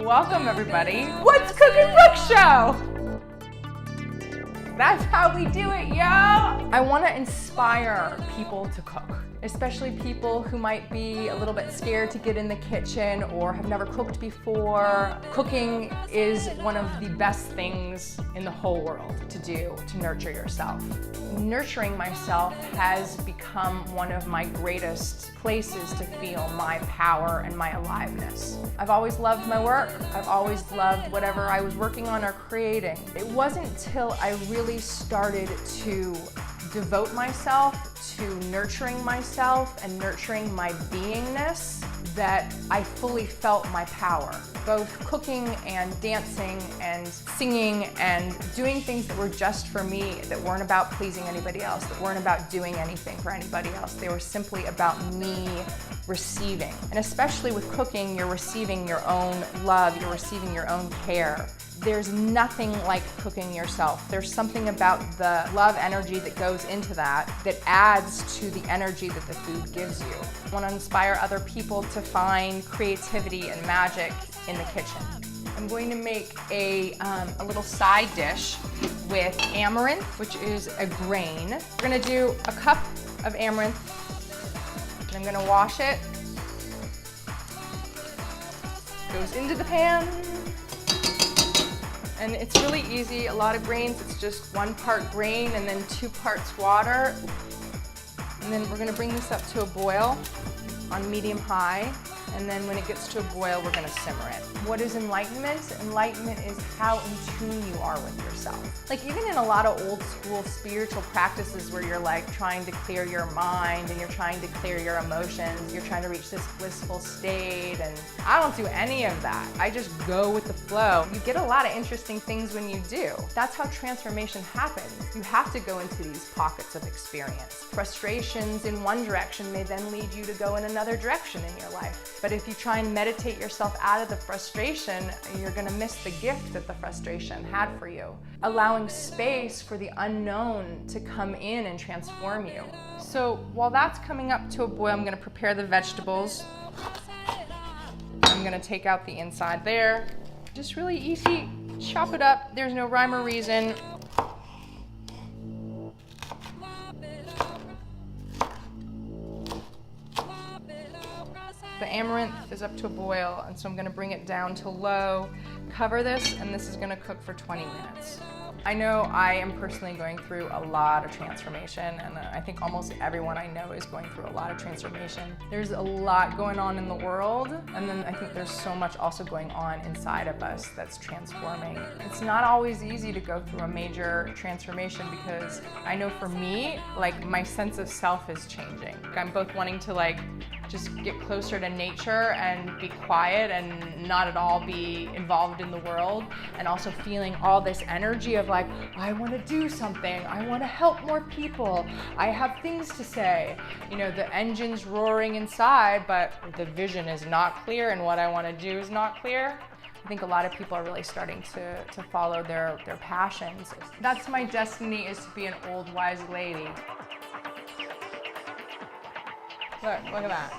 Welcome everybody. What's Cooking Brooke Show? That's how we do it, yo! I want to inspire people to cook, especially people who might be a little bit scared to get in the kitchen or have never cooked before. Cooking is one of the best things in the whole world to do to nurture yourself. Nurturing myself has become one of my greatest places to feel my power and my aliveness. I've always loved my work. I've always loved whatever I was working on or creating. It wasn't until I really started to devote myself to nurturing myself and nurturing my beingness that I fully felt my power. Both cooking and dancing and singing and doing things that were just for me, that weren't about pleasing anybody else, that weren't about doing anything for anybody else. They were simply about me receiving. And especially with cooking, you're receiving your own love, you're receiving your own care. There's nothing like cooking yourself. There's something about the love energy that goes into that adds to the energy that the food gives you. I want to inspire other people to find creativity and magic in the kitchen. I'm going to make a little side dish with amaranth, which is a grain. We're going to do a cup of amaranth. And I'm going to wash it. Goes into the pan. And it's really easy. A lot of grains, it's just 1 part grain and then 2 parts water. And then we're gonna bring this up to a boil on medium-high. And then when it gets to a boil, we're gonna simmer it. What is enlightenment? Enlightenment is how in tune you are with yourself. Like even in a lot of old school spiritual practices where you're like trying to clear your mind and you're trying to clear your emotions, you're trying to reach this blissful state, and I don't do any of that. I just go with the flow. You get a lot of interesting things when you do. That's how transformation happens. You have to go into these pockets of experience. Frustrations in one direction may then lead you to go in another direction in your life. But if you try and meditate yourself out of the frustration, you're gonna miss the gift that the frustration had for you. Allowing space for the unknown to come in and transform you. So while that's coming up to a boil, I'm gonna prepare the vegetables. I'm gonna take out the inside there. Just really easy, chop it up. There's no rhyme or reason. The amaranth is up to a boil, and so I'm gonna bring it down to low, cover this, and this is gonna cook for 20 minutes. I know I am personally going through a lot of transformation, and I think almost everyone I know is going through a lot of transformation. There's a lot going on in the world, and then I think there's so much also going on inside of us that's transforming. It's not always easy to go through a major transformation because I know for me, like my sense of self is changing. I'm both wanting to like just get closer to nature and be quiet and not at all be involved in the world, and also feeling all this energy of like, I want to do something, I want to help more people, I have things to say. You know, the engine's roaring inside, but the vision is not clear and what I want to do is not clear. I think a lot of people are really starting to follow their passions. That's my destiny, is to be an old wise lady. Look at that.